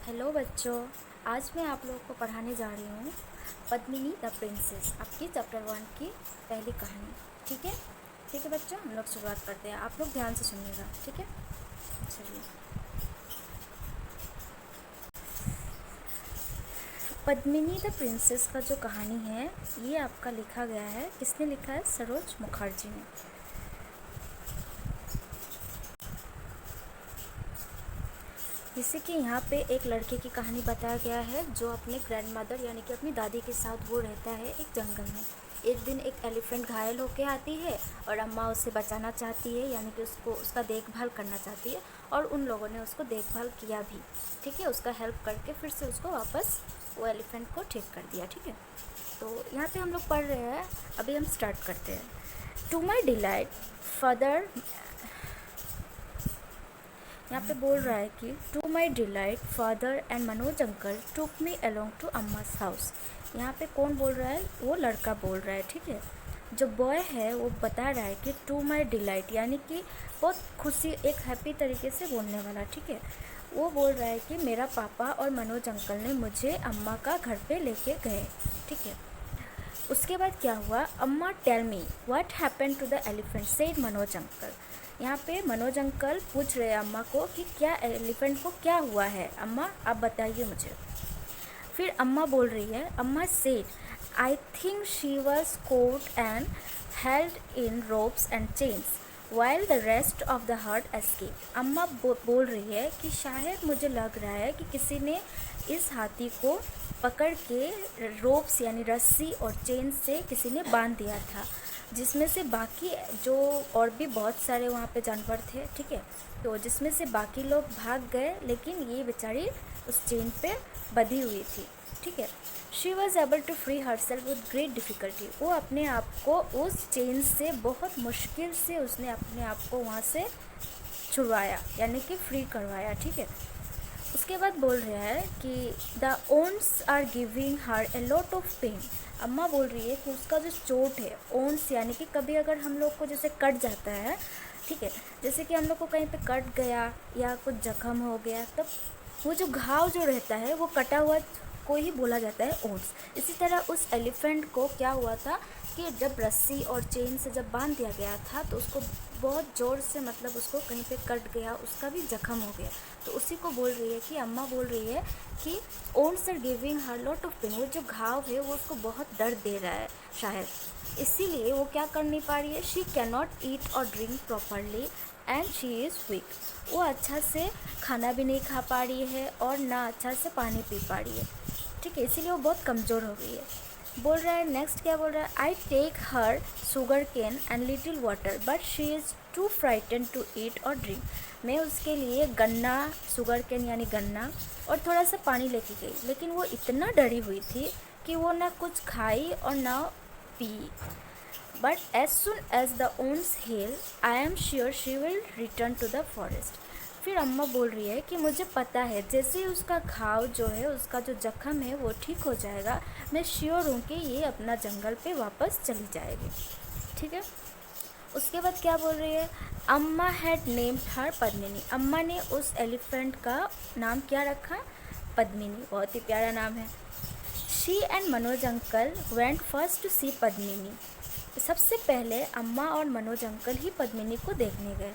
Hello बच्चों, आज मैं आप लोगों को पढ़ाने जा रही हूँ पद्मिनी द प्रिंसेस, आपकी चैप्टर 1 की पहली कहानी। ठीक है बच्चों, हम लोग शुरुआत करते हैं। आप लोग ध्यान से सुनिएगा, ठीक है। चलिए, पद्मिनी द प्रिंसेस का जो कहानी है ये आपका लिखा गया है। किसने लिखा है? सरोज मुखर्जी ने। जैसे कि यहाँ पे एक लड़के की कहानी बताया गया है जो अपने ग्रैंडमदर यानी कि अपनी दादी के साथ वो रहता है एक जंगल में। एक दिन एक एलिफेंट घायल होके आती है और अम्मा उसे बचाना चाहती है, यानी कि उसको उसका देखभाल करना चाहती है, और उन लोगों ने उसको देखभाल किया भी। ठीक है, उसका हेल्प करके फिर से उसको वापस वो एलिफेंट को ठीक कर दिया। ठीक है, तो यहाँ पे हम लोग पढ़ रहे हैं। अभी हम स्टार्ट करते हैं। टू माई डिलाइट फादर, यहाँ पे बोल रहा है कि to my delight father and Manoj uncle took me along to Amma's house. यहाँ पे कौन बोल रहा है? वो लड़का बोल रहा है। ठीक है, जो बॉय है वो बता रहा है कि टू माई डिलाइट यानी कि बहुत खुशी, एक हैप्पी तरीके से बोलने वाला। ठीक है, वो बोल रहा है कि मेरा पापा और मनोज अंकल ने मुझे अम्मा का घर पे लेके गए। ठीक है, उसके बाद क्या हुआ? Amma tell me what happened to the elephant said Manoj uncle. यहाँ पे मनोज अंकल पूछ रहे हैं अम्मा को कि क्या एलिफेंट को क्या हुआ है, अम्मा आप बताइए मुझे। फिर अम्मा बोल रही है, Amma said I think she was caught and held in ropes and chains while the rest of the herd escape. Amma बोल रही है कि शायद मुझे लग रहा है कि किसी ने इस हाथी को पकड़ के रोप्स यानी रस्सी और चेन से किसी ने बांध दिया था, जिसमें से बाकी जो और भी बहुत सारे वहाँ पे जानवर थे। ठीक है, तो जिसमें से बाकी लोग भाग गए, लेकिन ये बेचारी उस चेन पे बंधी हुई थी। ठीक है, she was able to free herself with great difficulty. वो अपने आप को उस चेन से बहुत मुश्किल से उसने अपने आप को वहाँ से छुड़वाया, यानी कि फ्री करवाया। ठीक है, उसके बाद बोल रहा है कि the wounds are giving her a lot of pain. Amma बोल रही है कि उसका जो चोट है, ओन्स यानी कि कभी अगर हम लोग को जैसे कट जाता है, ठीक है, जैसे कि हम लोग को कहीं पे कट गया या कुछ जख्म हो गया, तब वो जो घाव जो रहता है वो कटा हुआ को ही बोला जाता है ओन्स। इसी तरह उस एलिफेंट को क्या हुआ था कि जब रस्सी और चेन से जब बांध दिया गया था तो उसको बहुत ज़ोर से, मतलब उसको कहीं पे कट गया, उसका भी जख्म हो गया। तो उसी को बोल रही है कि अम्मा बोल रही है कि wounds are giving her lot of pain. वो जो घाव है वो उसको बहुत दर्द दे रहा है शायद, इसीलिए वो क्या कर नहीं पा रही है। शी कैन नॉट ईट और drink properly and she is week. वो अच्छा से खाना भी नहीं खा पा रही है और ना अच्छा से पानी पी पा रही है। ठीक है, इसीलिए वो बहुत कमज़ोर हो गई है। बोल रहा है नेक्स्ट, क्या बोल रहा है? I take her sugar cane and little water but she is too frightened to eat और ड्रिंक। मैं उसके लिए गन्ना, शुगर केन यानी गन्ना, और थोड़ा सा पानी लेके गई, लेकिन वो इतना डरी हुई थी कि वो ना कुछ खाई और ना पी। But as soon as the wounds heal I am sure she will return to the forest. फिर अम्मा बोल रही है कि मुझे पता है जैसे ही उसका घाव जो है, उसका जो जख्म है वो ठीक हो जाएगा, मैं श्योर हूँ कि ये अपना जंगल पे वापस चली जाएगी। ठीक है, उसके बाद क्या बोल रही है? अम्मा हैड नेम्ड हर पद्मिनी। अम्मा ने उस एलिफेंट का नाम क्या रखा? पद्मिनी। बहुत ही प्यारा नाम है। She and Manoj uncle went first to see Padmini. सबसे पहले अम्मा और मनोज अंकल ही पद्मिनी को देखने गए।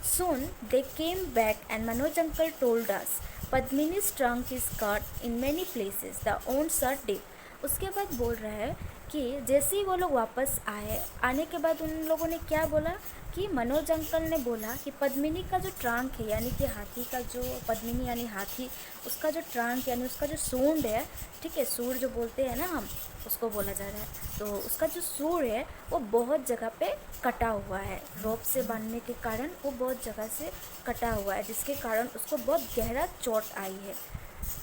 Soon they came back and Manoj uncle told us Padmini's trunk is cut in many places. The owns are deep. उसके बाद बोल रहा है कि जैसे ही वो लोग वापस आने के बाद उन लोगों ने क्या बोला कि मनोज अंकल ने बोला कि पद्मिनी का जो ट्रंक है, यानी कि हाथी का जो, पद्मिनी यानी हाथी, उसका जो ट्रंक यानी उसका जो सूंड है, ठीक है, सूर जो बोलते हैं ना हम, उसको बोला जा रहा है, तो उसका जो सूर है वो बहुत जगह पे कटा हुआ है। रोप से बांधने के कारण वो बहुत जगह से कटा हुआ है, जिसके कारण उसको बहुत गहरा चोट आई है।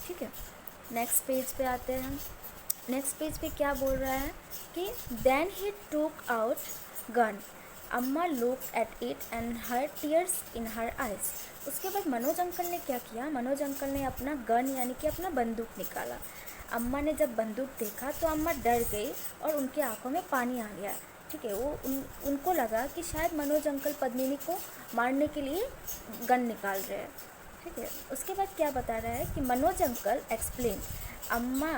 ठीक है, नेक्स्ट पेज पे आते हैं हम। नेक्स्ट पेज पे क्या बोल रहा है कि देन ही टूक आउट गन। अम्मा look at it and her tears in her eyes. उसके बाद मनोज अंकल ने क्या किया? मनोज अंकल ने अपना गन यानी कि अपना बंदूक निकाला। अम्मा ने जब बंदूक देखा तो अम्मा डर गई और उनकी आंखों में पानी आ गया। ठीक है, वो उनको लगा कि शायद मनोज अंकल पद्मिनी को मारने के लिए गन निकाल रहे हैं। ठीक है। उसके बाद क्या बता रहा है कि मनोज अंकल एक्सप्लेन अम्मा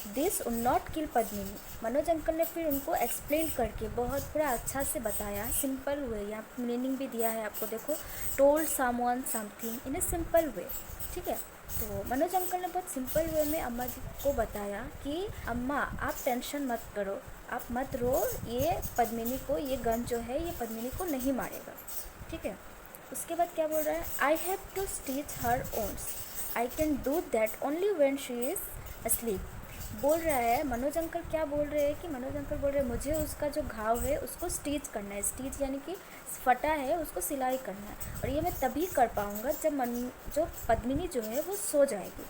this would not kill Padmini. Manoj uncle ने फिर उनको एक्सप्लेन करके बहुत पूरा अच्छा से बताया, सिंपल वे, यहाँ मीनिंग भी दिया है आपको, देखो, told someone something in a simple way. ठीक है, तो मनोज अंकल ने बहुत सिंपल वे में अम्मा जी को बताया कि अम्मा आप टेंशन मत करो, आप मत रो, ये पद्मिनी को, ये गन जो है ये पद्मिनी को नहीं मारेगा। ठीक है। उसके बाद क्या बोल रहा है, I have to stitch her wounds, I can do that only when she is asleep. बोल रहा है मनोज अंकल, क्या बोल रहे हैं कि मनोज अंकल बोल रहे हैं मुझे उसका जो घाव है उसको स्टिच करना है। स्टिच यानी कि फटा है उसको सिलाई करना है, और ये मैं तभी कर पाऊँगा जब जो पद्मिनी जो है वो सो जाएगी।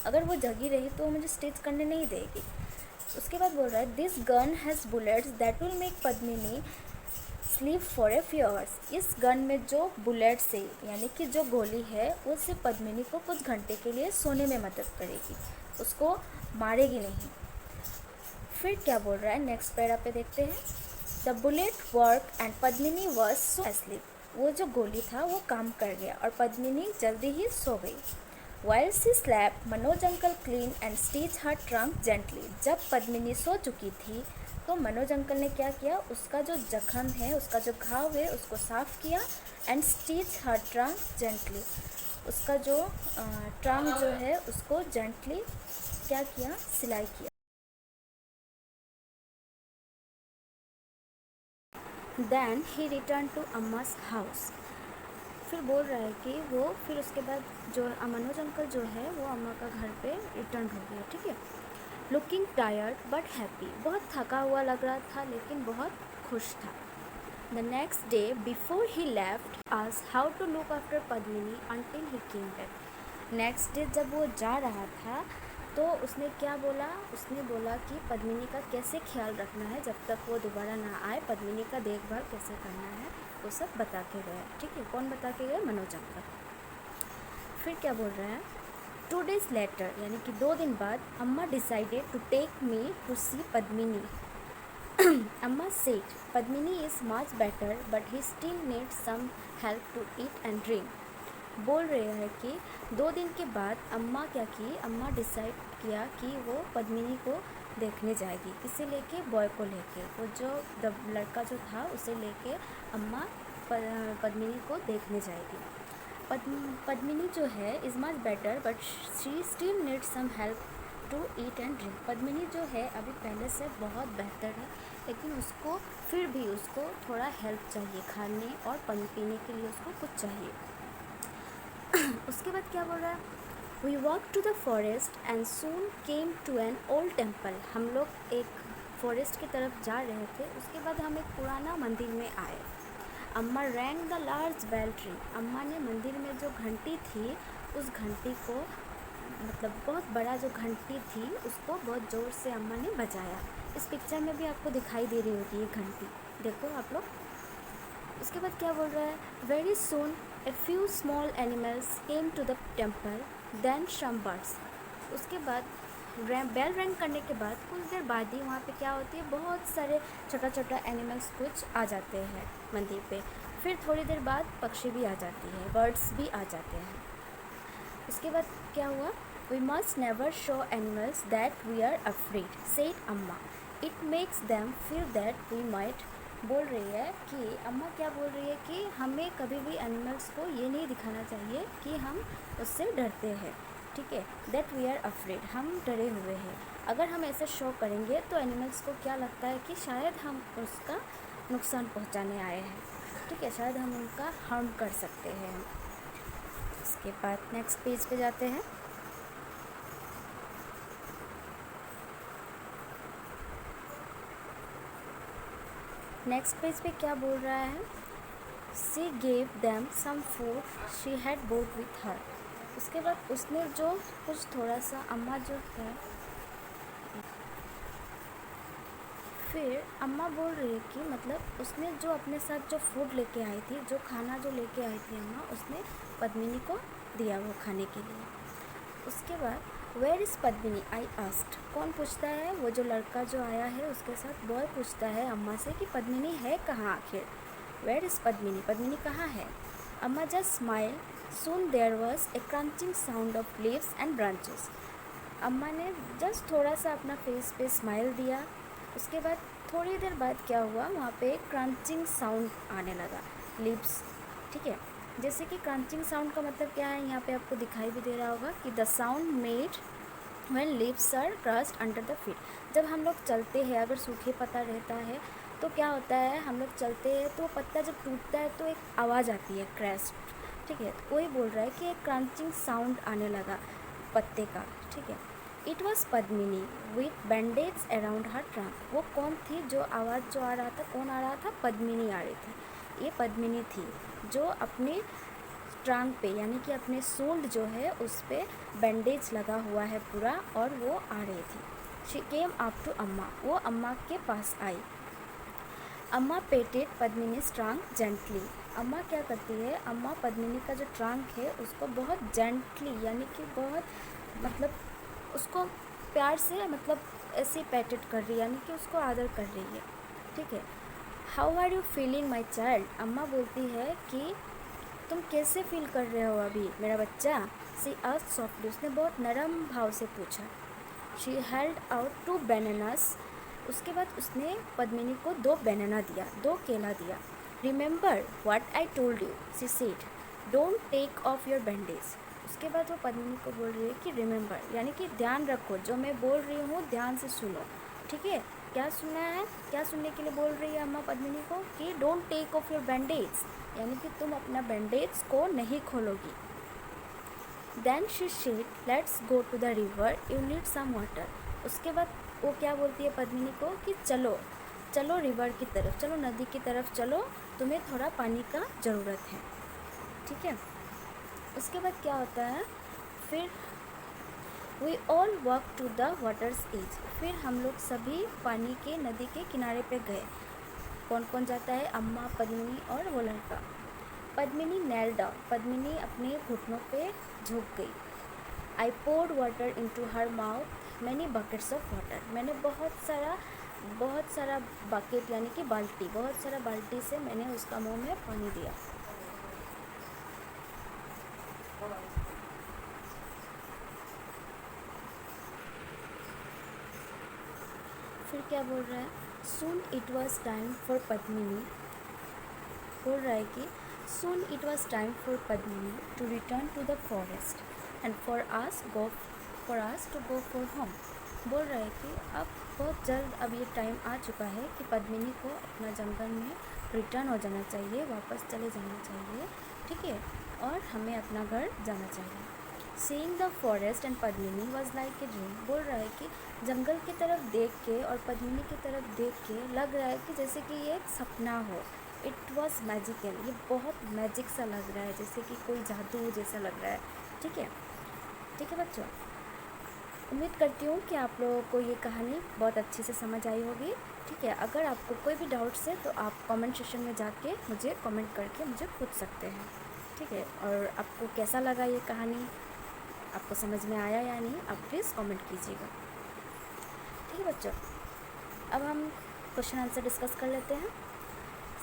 अगर वो जगी रही तो मुझे स्टिच करने नहीं देगी। उसके बाद बोल रहा है this gun has bullets that will make Padmini sleep for a few hours. इस गन में जो बुलेट से यानी कि जो गोली है वो सिर्फ पद्मिनी को कुछ घंटे के लिए सोने में मदद करेगी, उसको मारेगी नहीं। फिर क्या बोल रहा है नेक्स्ट पैरा पे देखते हैं, the bullet work and Padmini was so asleep. वो जो गोली था वो काम कर गया और पद्मिनी जल्दी ही सो गई। While she slept Manoj uncle clean and stitch her trunk gently. जब पद्मिनी सो चुकी थी तो मनोज अंकल ने क्या किया, उसका जो जख्म है, उसका जो घाव है उसको साफ़ किया, and stitch her trunk gently, उसका जो ट्रंक जो है उसको जेंटली क्या किया, सिलाई किया। Then he return to Amma's house. फिर बोल रहा है कि वो फिर उसके बाद जो मनोज अंकल जो है वो अम्मा का घर पे रिटर्न हो गया। ठीक है। लुकिंग टायर्ड बट हैप्पी, बहुत थका हुआ लग रहा था लेकिन बहुत खुश था। The next day before he left asked how to look after Padmini until he came back. Next day जब वो जा रहा था तो उसने क्या बोला, उसने बोला कि पद्मिनी का कैसे ख्याल रखना है जब तक वो दोबारा ना आए, पद्मिनी का देखभाल कैसे करना है वो सब बता के गया। ठीक है। कौन बता के गया, मनोज अंकल। फिर क्या बोल रहा है, 2 days later यानी कि 2 दिन बाद Amma decided to take me to see Padmini. Amma said Padmini is much better but he still need some help to eat and drink. बोल रहे हैं कि 2 दिन के बाद अम्मा क्या की, अम्मा डिसाइड किया कि वो पद्मिनी को देखने जाएगी। किसे लेके, बॉय को लेके, वो जो लड़का जो था उसे लेके अम्मा पद्मिनी को देखने जाएगी। पद्मिनी जो है is much better but she still need some help to eat and drink. Padmini जो है अभी पहले से बहुत बेहतर है लेकिन उसको फिर भी उसको थोड़ा हेल्प चाहिए, खाने और पानी पीने के लिए उसको कुछ चाहिए। उसके बाद क्या बोल रहा है, we walk to the forest and soon came to an old temple. हम लोग एक फॉरेस्ट की तरफ जा रहे थे, उसके बाद हम एक पुराना मंदिर में आए। Amma rang the large bell three. Amma ने मंदिर में जो घंटी थी उस घंटी को, मतलब बहुत बड़ा जो घंटी थी उसको बहुत ज़ोर से अम्मा ने बजाया। इस पिक्चर में भी आपको दिखाई दे रही होगी ये घंटी, देखो आप लोग। उसके बाद क्या बोल रहा है, very soon a few small animals came to the temple then some birds. उसके बाद बेल रैंग करने के बाद कुछ देर बाद ही वहाँ पे क्या होती है, बहुत सारे छोटा छोटा एनिमल्स कुछ आ जाते हैं मंदिर पे। फिर थोड़ी देर बाद पक्षी भी आ जाती है, बर्ड्स भी आ जाते हैं। उसके बाद क्या हुआ, we must never show animals that we are afraid said Amma, it makes them feel that we might. बोल रही है कि अम्मा क्या बोल रही है कि हमें कभी भी एनिमल्स को ये नहीं दिखाना चाहिए कि हम उससे डरते हैं। ठीक है, दैट वी आर अफ्रेड, हम डरे हुए हैं। अगर हम ऐसे शो करेंगे तो एनिमल्स को क्या लगता है कि शायद हम उसका नुकसान पहुंचाने आए हैं। ठीक है, शायद हम उनका हार्म कर सकते हैं। इसके बाद नेक्स्ट पेज पे जाते हैं। नेक्स्ट पेज पे क्या बोल रहा है, she gave them some food she had brought with her. उसके बाद उसने जो कुछ थोड़ा सा, अम्मा जो है, फिर अम्मा बोल रही है कि मतलब उसने जो अपने साथ जो फूड लेके आई थी, जो खाना जो लेके आई थी अम्मा, उसने पद्मिनी को दिया वो खाने के लिए। उसके बाद where is Padmini I asked, कौन पूछता है, वो जो लड़का जो आया है उसके साथ बॉय पूछता है अम्मा से कि पद्मिनी है कहाँ आखिर, वेयर इज़ पद्मिनी, पद्मिनी कहाँ है। अम्मा just smile Soon there was a crunching sound of leaves and branches. अम्मा ने जस्ट थोड़ा सा अपना फेस पे स्माइल दिया, उसके बाद थोड़ी देर बाद क्या हुआ, वहाँ पे एक क्रंचिंग साउंड आने लगा, लीव्स, ठीक है। जैसे कि क्रंचिंग साउंड का मतलब क्या है, यहाँ पे आपको दिखाई भी दे रहा होगा कि the sound made when leaves are crushed under the feet. जब हम लोग चलते हैं, अगर सूखे पत्ता रहता है तो क्या होता है, हम लोग चलते हैं तो पत्ता जब टूटता है तो एक आवाज़ आती है, क्रैश, ठीक है। वही बोल रहा है कि एक क्रंचिंग साउंड आने लगा पत्ते का, ठीक है। It was Padmini with bandage around her trunk. वो कौन थी, जो आवाज़ जो आ रहा था, कौन आ रहा था, पद्मिनी आ रही थी। ये पद्मिनी थी जो अपने ट्रंक पे यानी कि अपने सूंड जो है उस पर बैंडेज लगा हुआ है पूरा, और वो आ रही थी। शी केम अप टू अम्मा, वो अम्मा के पास आई। अम्मा पेटेड पद्मिनीज ट्रंक जेंटली। अम्मा क्या करती है, अम्मा पद्मिनी का जो ट्रंक है उसको बहुत जेंटली यानी कि बहुत मतलब उसको प्यार से मतलब ऐसे पेटेड कर रही है, यानी कि उसको आदर कर रही है, ठीक है। How are you feeling my child. Amma बोलती है कि तुम कैसे फील कर रहे हो अभी मेरा बच्चा। सी आस्क्ड सॉफ्टली, उसने बहुत नरम भाव से पूछा। She held out 2 bananas। उसके बाद उसने पद्मिनी को 2 बनाना दिया, 2 केला दिया। Remember what I told you, she said, don't take off your bandage. उसके बाद वो पद्मिनी को बोल रही है कि रिमेंबर यानी कि ध्यान रखो, जो मैं बोल रही हूँ ध्यान से सुनो, ठीक है। क्या सुनना है, क्या सुनने के लिए बोल रही है अम्मा पद्मिनी को कि don't take off your bandage, यानी कि तुम अपना बैंडेज को नहीं खोलोगी। Then she said let's go to the river, you need some water. उसके बाद वो क्या बोलती है पद्मिनी को कि चलो चलो रिवर की तरफ, चलो नदी की तरफ चलो, तुम्हें थोड़ा पानी का ज़रूरत है, ठीक है। उसके बाद क्या होता है, फिर we all walk to the water's edge. फिर हम लोग सभी पानी के नदी के किनारे पे गए। कौन कौन जाता है, अम्मा, पद्मिनी और वो लड़का। पद्मिनी नेल डाउन, पद्मिनी अपने घुटनों पे झुक गई। I poured water into her mouth, many buckets of water. मैंने बहुत सारा बकेट यानी कि बाल्टी, बहुत सारा बाल्टी से मैंने उसका मुंह में पानी दिया। फिर क्या बोल रहा है, soon it was time for Padmini, बोल रहा है कि soon it was time for Padmini to return to the forest and for us to go for home. बोल रहा है कि अब बहुत जल्द अब ये टाइम आ चुका है कि पद्मिनी को अपना जंगल में रिटर्न हो जाना चाहिए, वापस चले जाना चाहिए, ठीक है, और हमें अपना घर जाना चाहिए। Seeing the forest and Padmini was like a dream. बोल रहा है कि जंगल की तरफ देख के और पद्मिनी की तरफ देख के लग रहा है कि जैसे कि ये एक सपना हो। इट वॉज मैजिकल, ये बहुत मैजिक सा लग रहा है, जैसे कि कोई जादू जैसा लग रहा है, ठीक है। ठीक है बच्चों, उम्मीद करती हूँ कि आप लोगों को ये कहानी बहुत अच्छे से समझ आई होगी, ठीक है। अगर आपको कोई भी डाउट्स है तो आप कमेंट सेक्शन में जाके मुझे कमेंट करके मुझे पूछ सकते हैं, ठीक है। और आपको कैसा लगा ये कहानी, आपको समझ में आया या नहीं, आप प्लीज़ कमेंट कीजिएगा, ठीक है बच्चों। अब हम क्वेश्चन आंसर डिस्कस कर लेते हैं।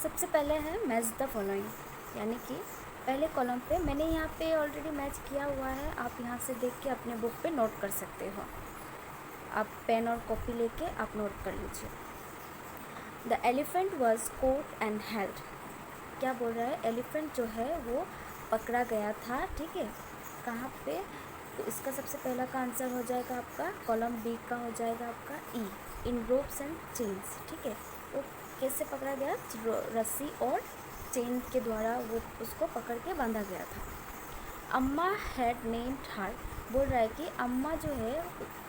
सबसे पहले है मैच द फॉलोइंग, यानी कि पहले कॉलम पे मैंने यहाँ पे ऑलरेडी मैच किया हुआ है, आप यहाँ से देख के अपने बुक पे नोट कर सकते हो। आप पेन और कॉपी लेके आप नोट कर लीजिए। The elephant was caught and held. क्या बोल रहा है, एलिफेंट जो है वो पकड़ा गया था, ठीक है। कहाँ पे, तो इसका सबसे पहला का आंसर हो जाएगा आपका कॉलम बी का हो जाएगा आपका ई, इन रोप्स एंड चेन्स, ठीक है। वो कैसे पकड़ा गया, रस्सी और चेन के द्वारा वो उसको पकड़ के बांधा गया था। अम्मा हैड नेम्ड हर। बोल रहा है कि अम्मा जो है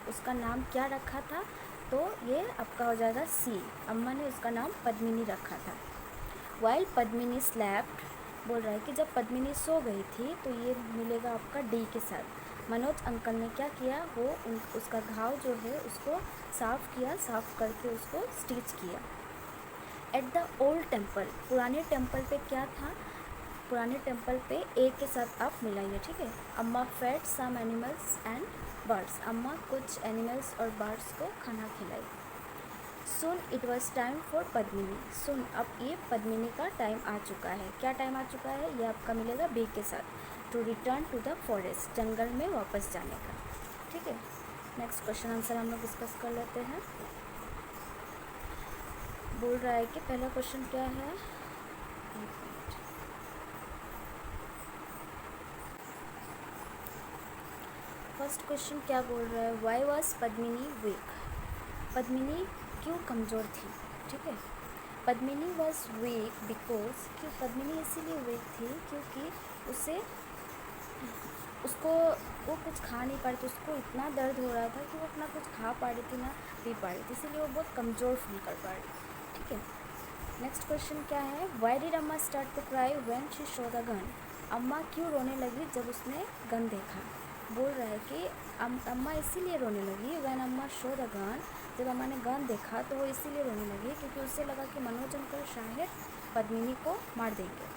उसका नाम क्या रखा था, तो ये आपका हो जाएगा सी, अम्मा ने उसका नाम पद्मिनी रखा था। वाइल पद्मिनी स्लैप्ड, बोल रहा है कि जब पद्मिनी सो गई थी तो ये मिलेगा आपका डी के साथ। मनोज अंकल ने क्या किया, वो उसका घाव जो है उसको साफ़ किया, साफ़ करके उसको स्टिच किया। एट द ओल्ड टेम्पल, पुराने टेम्पल पे क्या था, पुराने टेम्पल पे ए के साथ आप मिलाइए, ठीक है। Amma fed some animals and birds, अम्मा कुछ एनिमल्स और बर्ड्स को खाना खिलाई। सुन it was time for Padmini, सुन अब ये पद्मिनी का टाइम आ चुका है। क्या टाइम आ चुका है, ये आपका मिलेगा बी के साथ। To return to the forest, जंगल में वापस जाने का। ठीक है, नेक्स्ट क्वेश्चन आंसर हम लोग डिस्कस कर लेते हैं। बोल रहा है कि पहला क्वेश्चन क्या है, फर्स्ट क्वेश्चन क्या बोल रहा है, why was Padmini weak, Padmini क्यों कमज़ोर थी। ठीक है, पद्मिनी वॉज वीक बिकॉज, कि पद्मिनी इसीलिए वीक थी क्योंकि उसको वो कुछ खा नहीं पा रही थी, उसको इतना दर्द हो रहा था कि वो अपना कुछ खा पा रही थी ना पी पा रही थी, इसीलिए वो बहुत कमज़ोर फील कर पा रही। ठीक है, नेक्स्ट क्वेश्चन क्या है, why did Amma start to cry when she saw the gun, Amma क्यों रोने लगी जब उसने गन देखा। बोल रहा है कि अम्मा इसीलिए रोने लगी, when Amma saw the gun, जब अम्मा ने गन देखा तो वो इसीलिए रोने लगी क्योंकि उसे लगा कि मनोज अंकल शायद पद्मिनी को मार देंगे।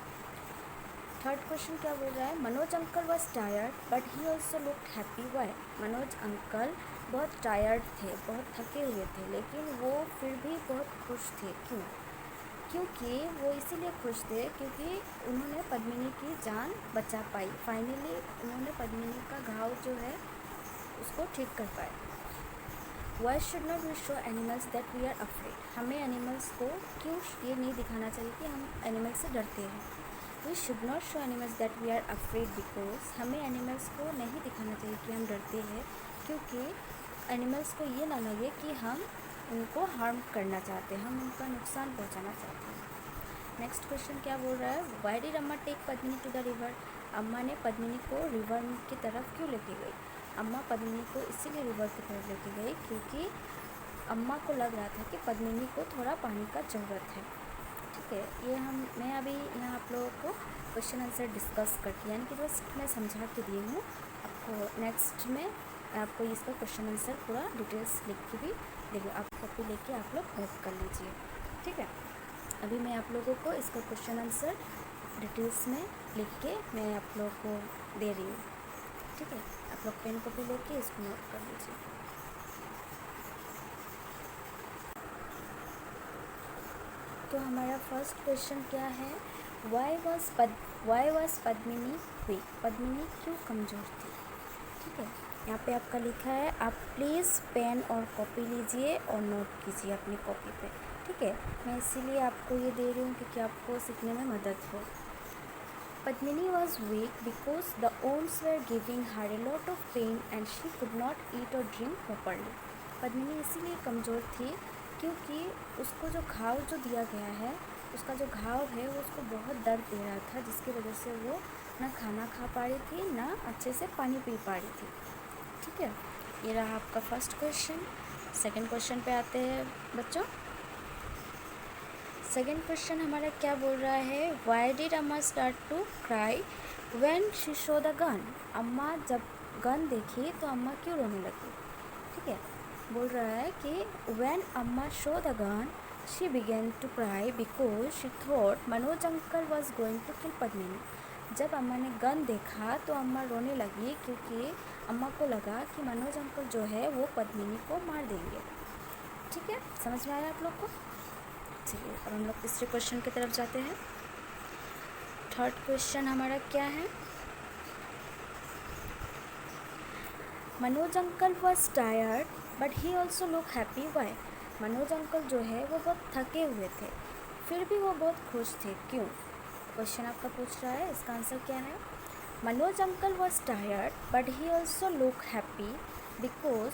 थर्ड क्वेश्चन क्या बोल रहा है, Manoj uncle was tired but he also looked happy, why, Manoj uncle बहुत टायर्ड थे, बहुत थके हुए थे, लेकिन वो फिर भी बहुत खुश थे। क्यों, क्योंकि वो इसीलिए खुश थे क्योंकि उन्होंने पद्मिनी की जान बचा पाई, फाइनली उन्होंने पद्मिनी का घाव जो है उसको ठीक कर पाए। Why should not we show animals that we are afraid, हमें एनिमल्स को क्यों ये नहीं दिखाना चाहिए कि हम एनिमल से डरते हैं। We should not show animals that we are afraid because, हमें एनिमल्स को नहीं दिखाना चाहिए कि हम डरते हैं क्योंकि एनिमल्स को ये ना लगे कि हम उनको हार्म करना चाहते हैं, हम उनका नुकसान पहुंचाना चाहते हैं। नेक्स्ट क्वेश्चन क्या बोल रहा है, why did Amma take Padmini to the river, Amma ने पद्मिनी को रिवर की तरफ क्यों लेके गई। अम्मा पद्मिनी को इसीलिए रिवर की तरफ लेके गई क्योंकि अम्मा को लग रहा था कि पद्मिनी को थोड़ा पानी का ज़रूरत है। ठीक है, ये मैं अभी यहाँ आप लोगों को क्वेश्चन आंसर डिस्कस करके, यानी कि बस मैं समझा के दी हूँ आपको। नेक्स्ट में आपको इसका क्वेश्चन आंसर पूरा डिटेल्स लिख के भी देंगे, आप कॉपी लेके आप लोग नोट कर लीजिए। ठीक है, अभी मैं आप लोगों को इसका क्वेश्चन आंसर डिटेल्स में लिख के मैं आप लोगों को दे रही हूँ। ठीक है, आप लोग पेन कॉपी लेके इसको नोट कर लीजिए। तो हमारा फर्स्ट क्वेश्चन क्या है, why was Padmini weak, Padmini क्यों कमज़ोर थी। ठीक है, यहाँ पे आपका लिखा है, आप प्लीज़ पेन और कॉपी लीजिए और नोट कीजिए अपनी कॉपी पे। ठीक है, मैं इसीलिए आपको ये दे रही हूँ क्योंकि आपको सीखने में मदद हो। Padmini was weak because the wounds were giving her a lot of pain and she could not eat और ड्रिंक प्रॉपरली, पद्मिनी इसीलिए कमज़ोर थी क्योंकि उसको जो घाव जो दिया गया है, उसका जो घाव है वो उसको बहुत दर्द दे रहा था, जिसकी वजह से वो ना खाना खा पा रही थी ना अच्छे से पानी पी पा रही थी। ठीक है, ये रहा आपका फर्स्ट क्वेश्चन। सेकंड क्वेश्चन पे आते हैं बच्चों। सेकंड क्वेश्चन हमारा क्या बोल रहा है, why did Amma start to cry when she saw the gun, Amma जब गन देखी तो अम्मा क्यों रोने लगी। ठीक है, बोल रहा है कि when Amma saw the gun she began to cry because she thought Manoj uncle was going to kill Padmini, जब अम्मा ने गन देखा तो अम्मा रोने लगी क्योंकि अम्मा को लगा कि मनोज अंकल जो है वो पद्मिनी को मार देंगे। ठीक है, समझ में आया आप लोग को। चलिए अब हम लोग तीसरे क्वेश्चन की तरफ जाते हैं। थर्ड क्वेश्चन हमारा क्या है, Manoj uncle was tired but he also look happy, why, Manoj uncle जो है वो बहुत थके हुए थे फिर भी वो बहुत खुश थे, क्यों। क्वेश्चन आपका पूछ रहा है, इसका आंसर क्या है, Manoj uncle was tired but he also look happy because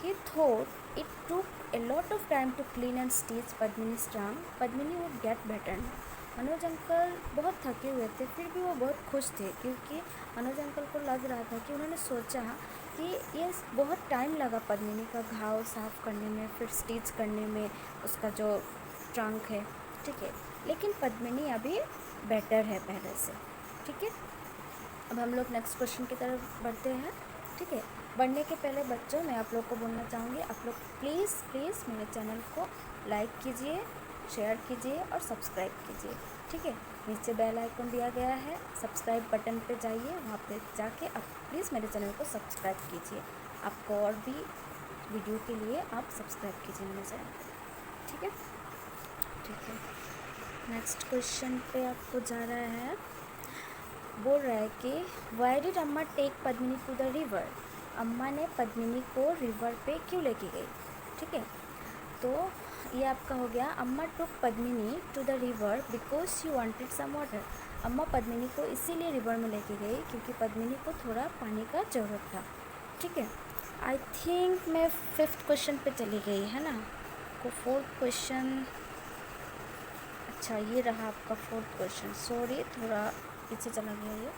he thought it took a lot of time to clean and stitch Padmini's trunk. Padmini would get better now. Manoj uncle बहुत थके हुए थे फिर भी वो बहुत खुश थे क्योंकि मनोज अंकल को लग रहा था कि उन्होंने सोचा कि ये बहुत टाइम लगा पद्मिनी का घाव साफ़ करने में, फिर स्टिच करने में, उसका जो ट्रंक है। ठीक है, लेकिन पद्मिनी अभी बेटर है पहले से। ठीक है, अब हम लोग नेक्स्ट क्वेश्चन की तरफ बढ़ते हैं। ठीक है, बढ़ने के पहले बच्चों मैं आप लोग को बोलना चाहूँगी, आप लोग प्लीज़ मेरे चैनल को लाइक कीजिए, शेयर कीजिए और सब्सक्राइब कीजिए। ठीक है, नीचे बेल आइकन दिया गया है, सब्सक्राइब बटन पे जाइए, वहाँ पे जाके आप प्लीज़ मेरे चैनल को सब्सक्राइब कीजिए। आपको और भी वीडियो के लिए आप सब्सक्राइब कीजिए मेरे चैनल को। ठीक है, नेक्स्ट क्वेश्चन पे आपको जा रहा है, बोल रहा है कि why did Amma take Padmini to the river, Amma ने पद्मिनी को रिवर पे क्यों लेके गई। ठीक है, तो ये आपका हो गया, Amma took Padmini to the river because she wanted some water. अम्मा पद्मिनी को इसीलिए रिवर में लेके गई क्योंकि पद्मिनी को थोड़ा पानी का ज़रूरत था। ठीक है, आई थिंक मैं 5th क्वेश्चन पे चली गई है ना, को 4th क्वेश्चन, अच्छा ये रहा आपका 4th क्वेश्चन, सॉरी थोड़ा पीछे चला गया ये।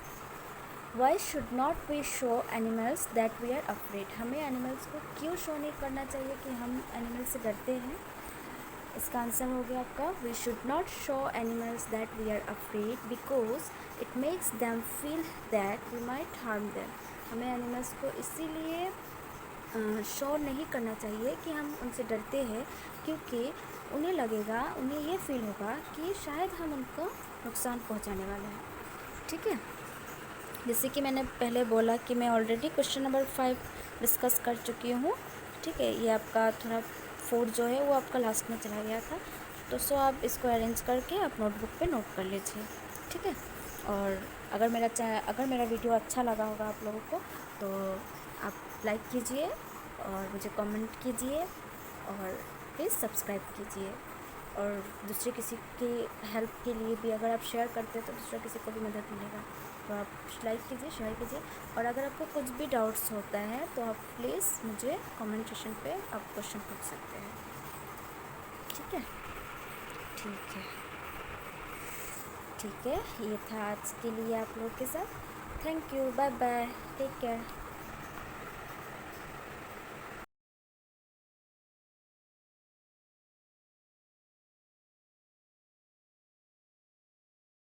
Why should not we show animals that we are afraid, हमें एनिमल्स को क्यों शो नहीं करना चाहिए कि हम एनिमल से डरते हैं। इसका आंसर हो गया आपका, we should not show animals that we are afraid because it makes them feel that we might harm them. हमें एनिमल्स को इसीलिए शो नहीं करना चाहिए कि हम उनसे डरते हैं, क्योंकि उन्हें लगेगा, उन्हें ये फील होगा कि शायद हम उनको नुकसान पहुंचाने वाले हैं। ठीक है, जैसे कि मैंने पहले बोला कि मैं ऑलरेडी क्वेश्चन नंबर 5 डिस्कस कर चुकी हूँ। ठीक है, ये आपका थोड़ा 4 जो है वो आपका लास्ट में चला गया था, तो सो आप इसको अरेंज करके आप नोटबुक पे नोट कर लीजिए। ठीक है, और अगर मेरा वीडियो अच्छा लगा होगा आप लोगों को तो आप लाइक कीजिए और मुझे कमेंट कीजिए और प्लीज़ सब्सक्राइब कीजिए। और दूसरे किसी की हेल्प के लिए भी अगर आप शेयर करते हैं तो दूसरा किसी को भी मदद मिलेगा, तो आप लाइक कीजिए, शेयर कीजिए। और अगर आपको कुछ भी डाउट्स होता है तो आप प्लीज़ मुझे कमेंट सेक्शन पे आप क्वेश्चन पूछ सकते हैं। ठीक है, ठीक है, ठीक है, ये था आज के लिए आप लोगों के साथ। Thank you, bye bye, take care.